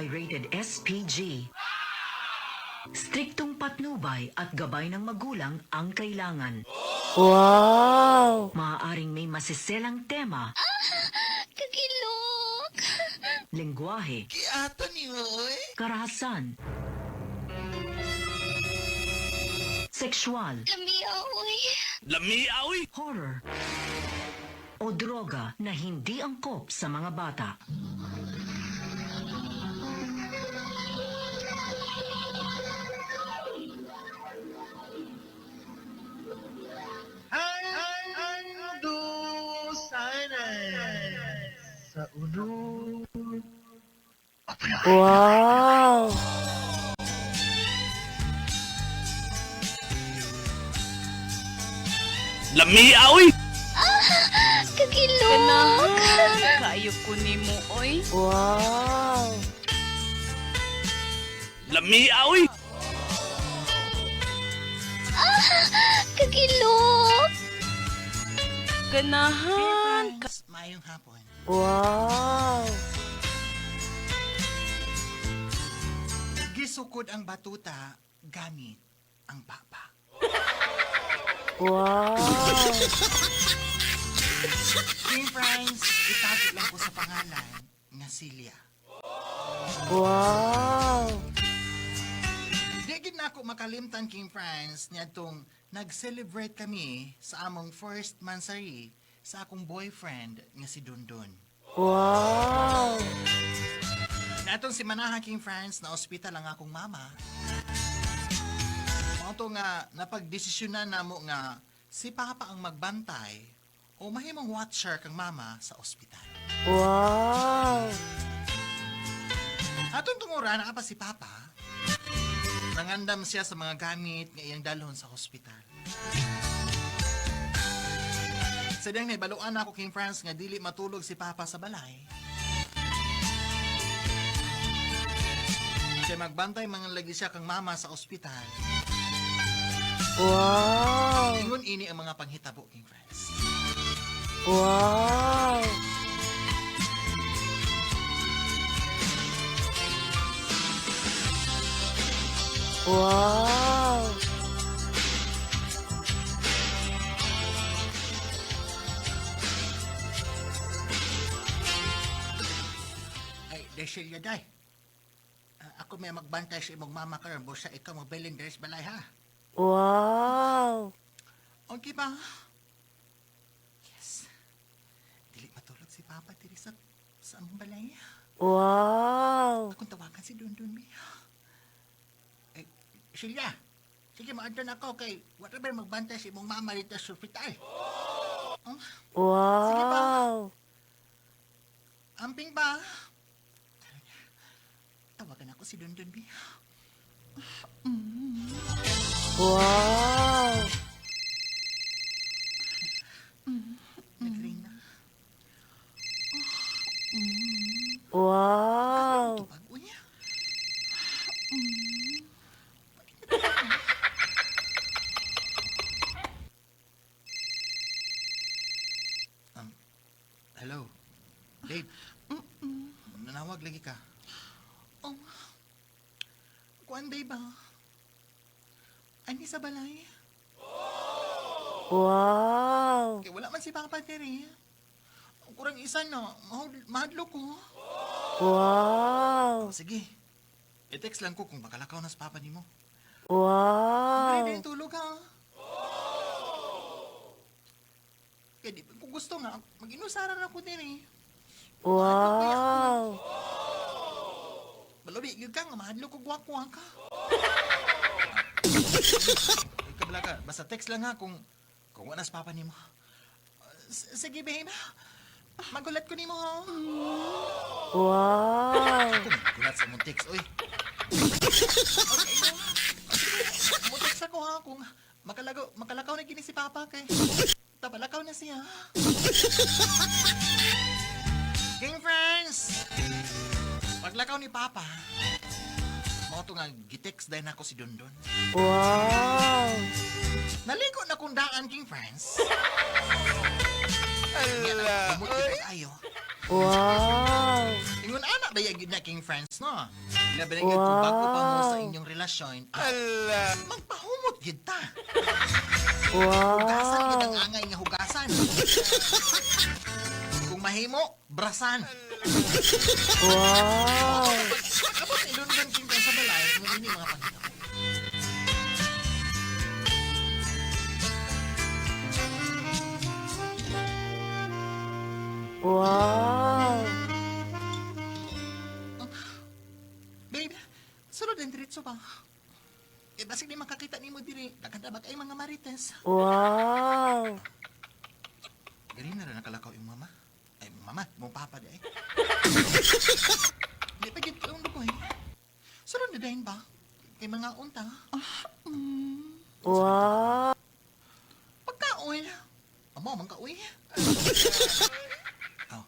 ay rated SPG. Striktong patnubay at gabay ng magulang ang kailangan. Wow! Maaaring may masiselang tema, Kagilok! lengguwahe, Kiato niyo, oy. karahasan, sexual, Lamiaoy! Lamiaoy! horror, o droga na hindi angkop sa mga bata. Ando sana sa ulo. Wow! Lamiaoy! Kagilok! Kayo ko ni mo, oy. Wow! Lamiaoy! Kagilok! Ganahan. Mayong hapon. Wow! Gisukod ang batuta gamit ang papa. Wow! King Franz, itago lang ko sa pangalan nga Celia. Wow! Di gid na ako makalimtan, King Franz, niyadtong nag-celebrate kami sa among first mansari sa akong boyfriend nga si Dundun. Wow! Natong si Manaha, King Franz, na ospital ang akong mama. Mao to nga napagdesisyonan namo nga si Papa ang magbantay o mahimong watcher kang mama sa ospital. Wow! Atong tungura na pa si Papa. Nangandam siya sa mga gamit nga iyang dalhon sa ospital. Sadyang naibaluan ako, King Franz, nga dili matulog si Papa sa balay. Siya magbantay mga lagi siya kang mama sa ospital. Wow! Ingon ini ang mga panghitabo, King Franz. Wow! Wow! Ay, Desilya, day. Ako may magbantay sa imong mama karon, busa ikaw magbilin diri sa balay, ha? Wow! Okay ba? Yes. Dili matulog si Papa diri sa among balay. Wow! Akong tawagan si Dundun, mi. Eh, Silya, sige maadto na ako kay whatever magbantay sa imong mama dito sa ospital. Oh, Wow! amping ba? Tawagan ako si Dundun, mi. Wow! Nag-ring na. Wow! Bago niya. Hello. Dave. Nanawag lagi ka. Oh. Kuan, Dave, ba? Ani sa balay? Wow! Kaya wala man si Papa Terry. Kurang isa na. Mahadlo ko. Wow! Sige. I-text lang ko kung makalakaw na sa Papa ni mo. Wow! Pwede tulog, ha? Kaya di, kung gusto nga, mag-inusaran ako din, eh. Wow! Malabi, yun ka nga, mahadlo ko guwak-guwak ka. Kabala ka, basta text lang ha kung wala sa Papa ni mo. Sige, babe. Magulat ko ni mo, ha? Wow! Kung magulat sa mong text, oy. Okay, no? Text ako, ha, kung makalakaw na gini si Papa, kay tabalakaw na siya. King Friends! Paglakaw ni Papa, mga ito nga, gitext dahil ako si Dondon. Wow! Naliko na kundaan, King Friends. Ala, Bumuti pa tayo. Wow! Ingon anak bayag yun na king friends, no? Labi na yun kung bago pa mo sa Wow. inyong relasyon. Magpahumot yun ta. Hugasan yun ang Wow. angay nga hugasan. Kung mahimo, brasan. Wow. Kapag ilundan king friends sa balay, hindi mga pangita ko. Wow. Babe, sunod din diretso ba? Basig di makakita ni mo diri. Nakandabag ay mga marites. Wow. Galing na rin nakalakaw yung mama. Ay, mama, mong papa di ay. Hindi pa git yung lukoy. Sunod na dahin ba? Kay mga unta. Wow. Pagkaoy. Amo, mang kaoy. Oh.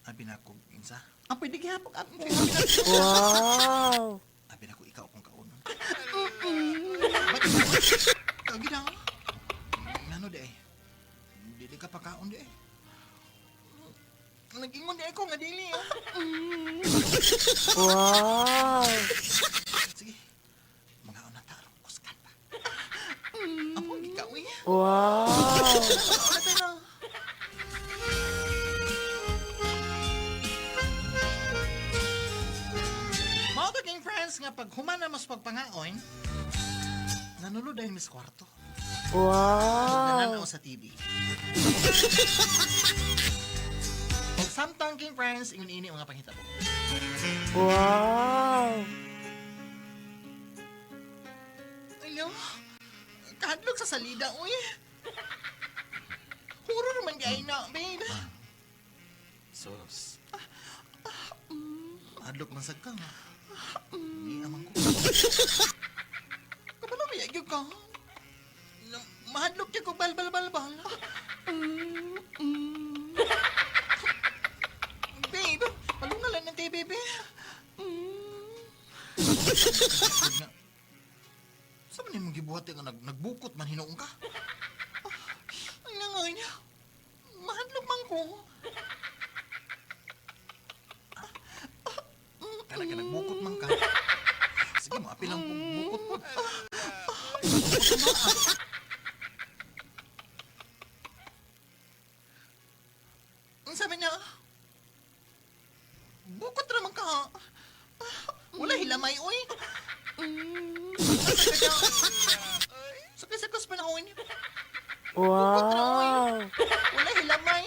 Abi na ko insa. Ang pwede gihapok. Abi na ko. Wow. Abi na ko ikaw kung kaunon. Kau gina. Ngano di ay? Dili ka pagkaon di ay. Nag-ingon di ako nga dili. Wow. Sige. Mga unata arong kuskan pa. Amo, gikaoy. Wow. Ate na. Mga kaking friends nga pag humana mas pagpangaon, nanulod dahil mis kwarto. Nananaw Wow. sa TV. Pag samtang king friends, ingon ini mga panghitabo. Wow. Ayaw, kahadlok sa salida, uy. Huro naman gay na, babe. Sus. Hadlok man sa kang. Hindi naman ko. Kapala may agyo ka? Mahadlok niya ko bal-bal-bal-bal. Babe, palong na lang ng TV, babe. Saan man yung gibuhat nga nagbukot man hinoong ka? Ay nga niya. Mahadlok man ko. Kala ka nagbukot man ka. Sige mo, apilang bukot po. Ang sabi niya, bukot naman ka. Wala hilamay, oy. Sakay-sakos pa na, oy. Wow. Wala hilamay.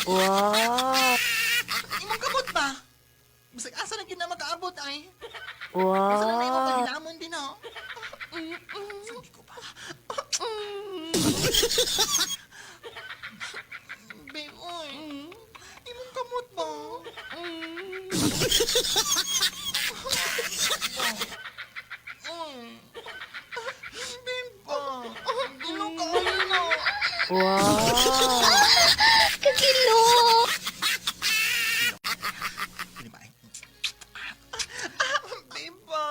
Wow. Imong kabot ba? Bisag asa na gina makaabot ay. Asa na imong Wow. paghilamon din ha. Hindi ko ba? Babe, oy. Imong kamot ba? Oy. Babe ba? Ilong ka ay na. Wow. Ini ba? Babe ba?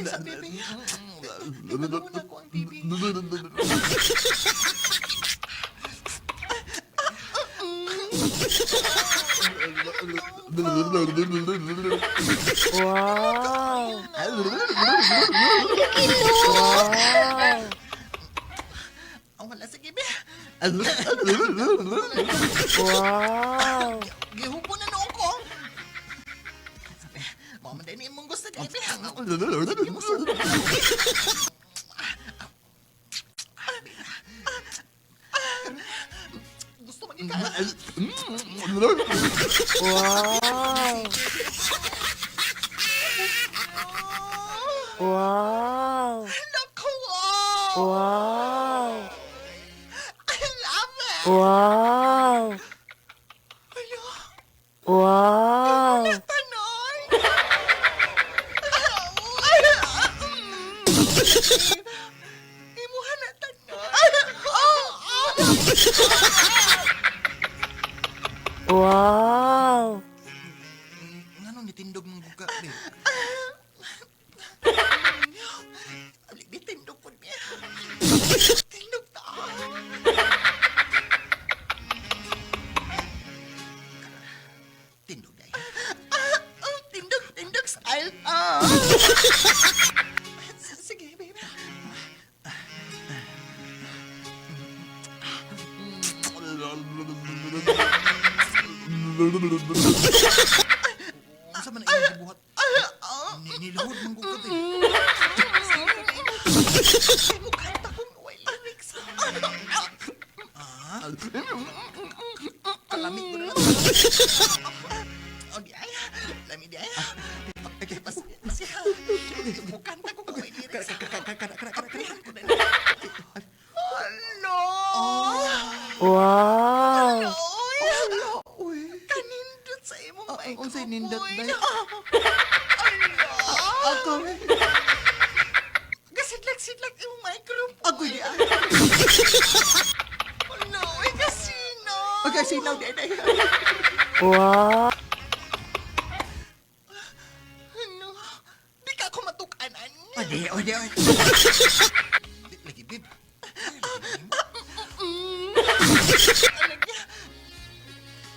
Sa baby. Tinanong na ko ang baby. Wow. Wow. Ang wala sa gibi. Wow. Gihupo na noong ko. Sabi, mama din imong gusto gibi. Gusto maging ka. Wow. Wow. Naku, Wow. I love it. Wow. Hala, Wow. tanoy. Imuha na tanoy. Wow. Nga nung tindog mong buka, babe. Alik, di tindog po niya. Tindog ta. Tindog day. Tindog style. Sige, babe. Asa man ang iyong gibuhat? Niluhod mong gugot eh. Mukanta kong way lyrics. Kalamig ko na lang. O di ay, lamig di ay. Okay, pasya. Mukanta kong way lyrics. Kaprihan ko na lang. Hello! Wow. Uy! Kanindot sa imong microphone. Unsay nindot ba? Ako. Gasidlag imong microphone. Ako di ay. No, kasino. Okay, sinaw di ay. Wow. Ano? Di ka ako matukanan. Ode. Lagi, babe.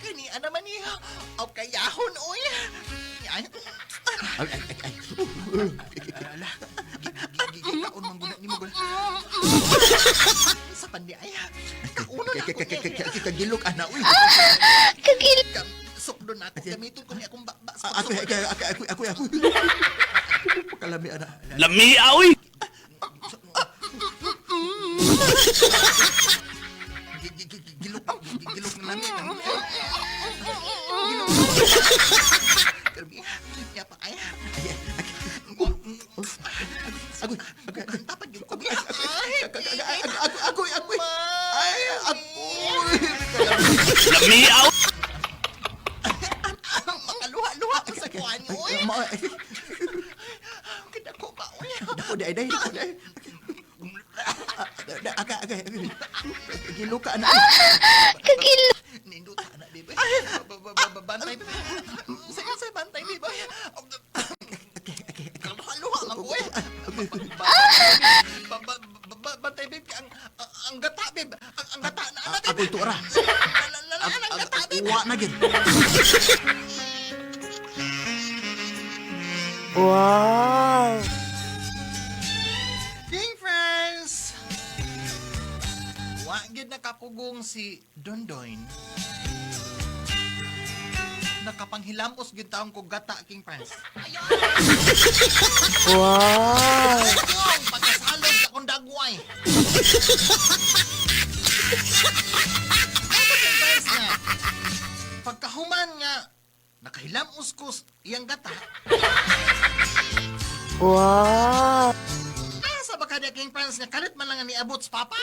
Kani, ano man niya? O kayahon, oy. Ay. Ala. Kaon man guna ni mo guna. Sa pandi ay. Kauno na ako niya. Kagilok ana uy. Sukdo na ako. Gamiton ko niya akong bakba sa Ako. Pakalami ana. Lami aoy! Gilok na namin. Kirby, niya pa kaya. Ako. Tapad yung kubi. Ako. Ay, ako. Lami aoy! Makaluha-luha ko sa kuhan mo. Kadako ba, oy? Dako di ay. Gilok ka ana. Nindot na, baby. Bantay, baby. Say bantay, baby. Kaluha-luha lang, oy. Bantay, baby. Ang gata, baby. Ang gata na, baby. Ako ito ara. Ang gata, baby. Uwa na gid. Wow. King friends! Wagid nakakugong si Dondoin. Nakapanghilamos gid taong ko gata, King friends. Wow. Yung pagkasalog sa kong dagway. Ano, King friends nga? Pagkahuman nga, nakahilamos ko iyang gata. Wow. Asa ba kada, King friends nga kalit man lang ni abot sa papa?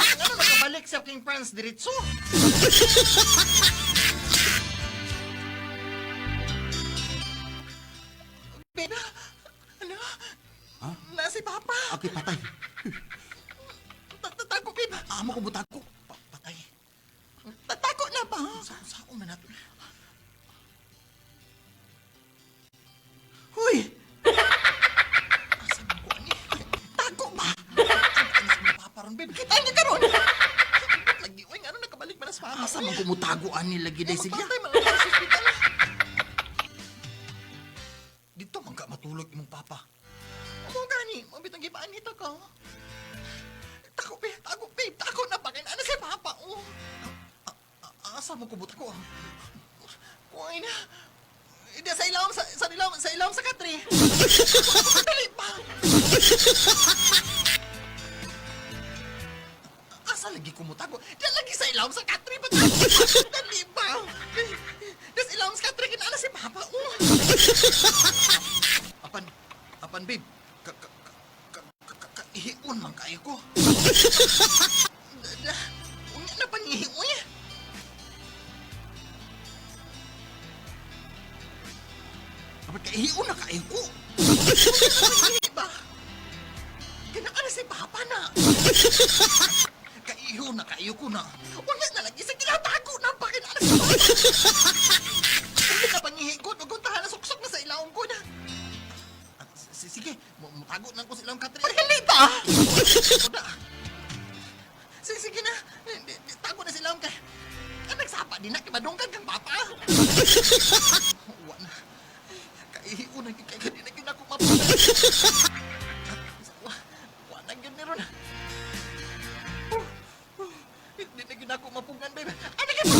Ano nakabalik sa King friends diretso? Babe, ano? Na si papa. Ako patay. Tatago, babe. Amo ko butako. Patay. Tatago na ba? Saan na natin? Huy. Asa mo ko ani? Tago ba? Ano sa mga papa ron, babe? Kita niya ka ron. Lagi, uy, ano nakabalik ba na sa papa? Asa man ko mutaguan ni lagi day sige. Patay man lang sa hospital. Dito man ka matulog imong papa. Amo gani, mabit ang gibaan nito ka. Tako, babe, tako na pa kayo. Ano si papa? Oh. Asa mo kubot ko? Kuhay na. Hindi, sa ilawom sa katri. Dali pa. Asa lagi kumutago? Di lagi sa ilawom sa katri. Dali pa. Des ilawom sa katri, kinala si papa. Oh. Apan, babe. Ihiun man kayo ko. Unya na pangihiun niya. Apat kaihiun na kayo ko. Ba? Kinaan si papa na. Kaihiun na kayo ko na. Unya na lagi sa kinatago na. Bakit Hindi na pangihikot. Uguntahan na suksok na sa ilaong ko na. Sige, mutago na ko sa ilaong Katrin. Pagkalita! Sige na. Tago na sa ilaong kay... Nagsapa din na, kimadungkan kang papa. Uwa na. Kaihiyo na, kaya na yun ako mapunta. Uwa na yun meron. Hindi na yun ako mapungan, babe. Ano ka pa?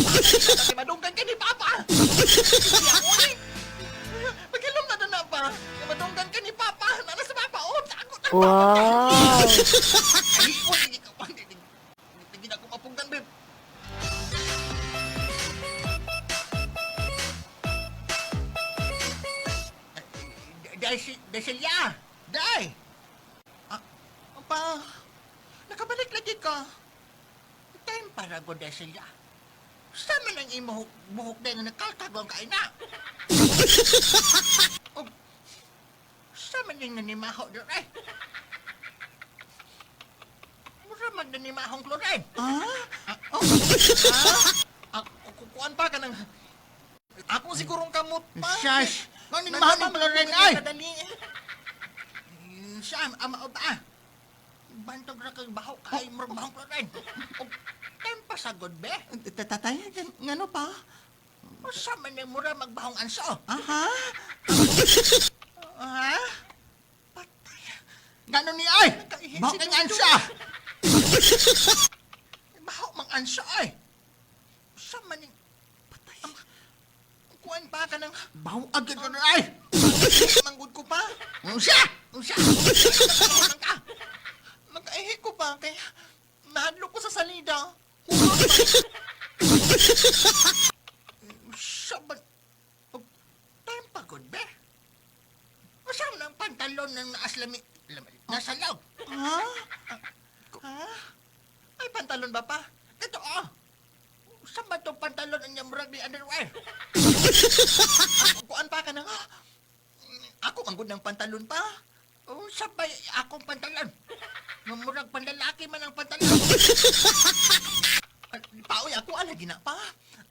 Kimadungkan ka ni papa. Hindi ako eh. Pagkilom na pa. Kimadungkan ka ni papa. Nana sa papa, oh, tago na. Wow! Kaihiyo na yun ako. Hindi na ako mapungan, babe. Desilya! Day! Apa? Nakabalik lagi ka. Time para ko, Desilya. Sama nang imo buhok na nga nagkatagong ka ina. O, sama nang nanimaho doon eh. Mura magdanimahong klorin. Kukuan pa ka ng... Ako sigurong kamot pa. Shush! Kung nanimahan mo klorin ay! Siya, ama o ba? Bantog na kang baho kay murabahong klorin. O, tempa sagod be? Tatay, ngano pa? Masama na mura magbahong anso. Aha? Ha? Patay. Ngano ni ay? Bakit ang ansya? Baho mang anso ay. Sama ni... Patay. Kuhan pa ka ng... Bawo agad ka na ay! Manggod ko pa. Unsya! Unsya! Nagkaihi ka. Nagkaihi ko pa kaya... Nahadlo ko sa salida. Hulog pa. Saban... Time pagod be. Masama ng pantalon ng naaslami... Nasa law. Ha? Ha? Ay, pantalon ba pa? Ito, oh. Saan ba itong pantalon ang yamurag ni underwear? Kuan pa ka na nga. Ako manggod ng pantalon pa. Oh, saan ba akong pantalon? Mamurag panlalaki man ang pantalon. Paoy, ako lagi na pa.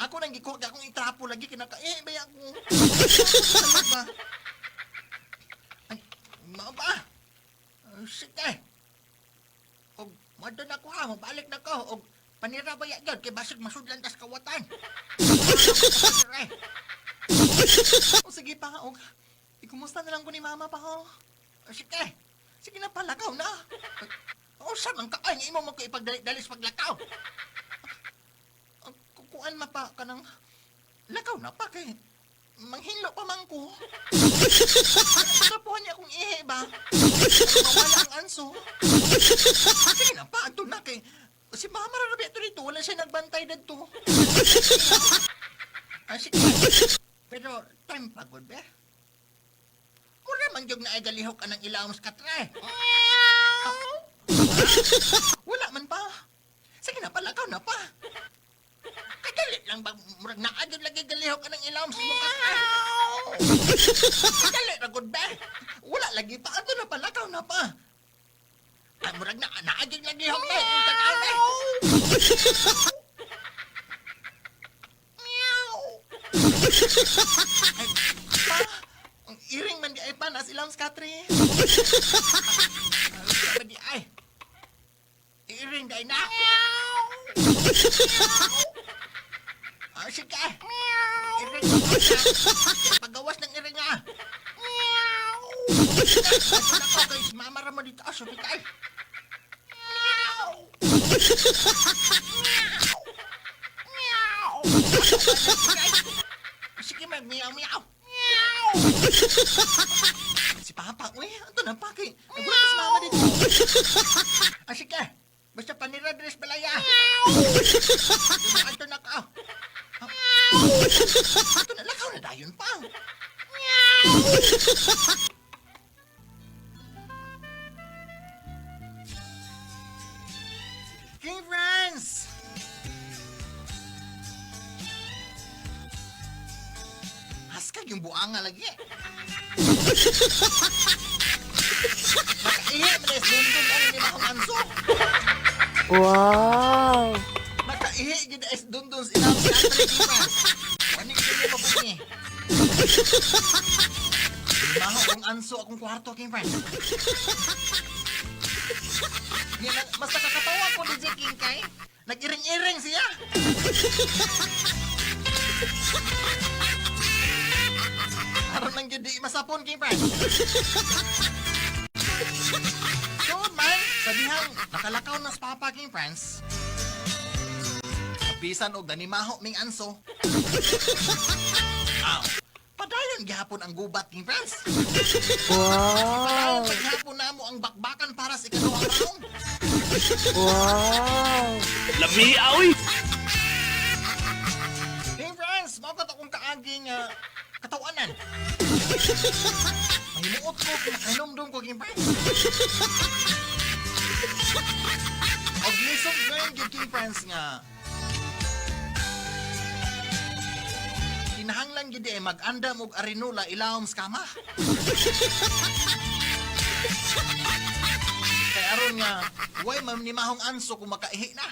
Ako nang gikot akong itrapo lagi kinakain. Bay ako. Ano ba? Ay, mga ba? Sige. Og, madon ako ha. Mabalik na ko. Og, panira ba yan? Kaya basig masudlan tas kawatan. O, sige pa. Og, ikumusta na lang ko ni mama pa ho. Sige. Sige na pa, lakaw na. O, saan ang kaay? Imo mo ko ipagdalis paglakaw. Kukuan mapa ka ng lakaw na pa kay manghinlo pa man ko. Tapuhan niya akong ihe ba? Mawala ang anso. Sige na pa, ito na kay si mama rarabi ito dito. Wala siya nagbantay dito. Sige. Pero time pagod be. Mura man jog na ay galihok ka ng ilawang skatray. Wala man pa. Sige na pa, lakaw na pa. Kadalit lang ba, murag naadyo lagi galihok ka ng ilawang si mong katray. Kadalit ragod be. Wala lagi pa, ato na pa, lakaw na pa. Ay, murag naadyo lagi hok be. Tanaw be. Ay, pa, ang iring man di ay pa, nas ilawang skatray. Ba di ay. Iring di ay na. Sige. Iring pagawas ng iring ah. Ako na ko kay mamara mo dito. Hospital. Sige, mag-meow-meow. Si Papa, uy, ito na pa kay. Nagulat si Mama dito. Sige, basta panira dress balaya. Ito na ka. Ito na, lakaw na dayon pa. King France! Haskag yung buanga lagi. Nakaihi, manes dundun ang hindi na akong anso. Wow! Nakaihi. makaihi gid is dundon sa ilang country King Franz. Ani gid mo pagni. Maho kung anso akong kwarto King Franz. Mas nakakatawa ko DJ King Kay. Nag-iring-iring siya. Aron lang gid di masapon King Franz. So man, sabihang nakalakaw na sa Papa King Franz. Kapisan og danimaho ming anso. Aw, padayon gihapon ang gubat King Franz. Wow. Padayon paghapon namo ang bakbakan para sa ikaduhang round. Wow. Lami aoy. King Franz, mao ka to kung kaaging katawanan. Mahimuot ko kung kainumdum ko King Franz. Og lisod ngayon gyud King Franz nga kinahanglan gid ay mag-andam og arinula ilawom sa kama. Kay aron nga way mamnimahong anso kung makaihi na.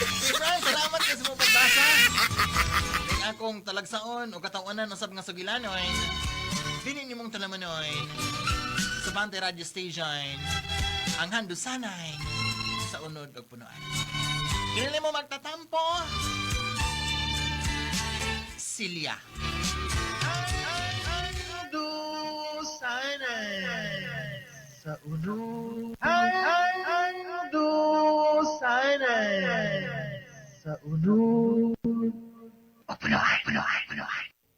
King Franz, salamat kasi mo pagbasa. Ning akong talagsaon o katawanan usab nga sugilanoy. Dili nimong talamanoy. Sa Bante Radio Station, ang handusanay sa unod ug punuan. Kinili mo magtatampo. Silya. Ang handusanay sa unod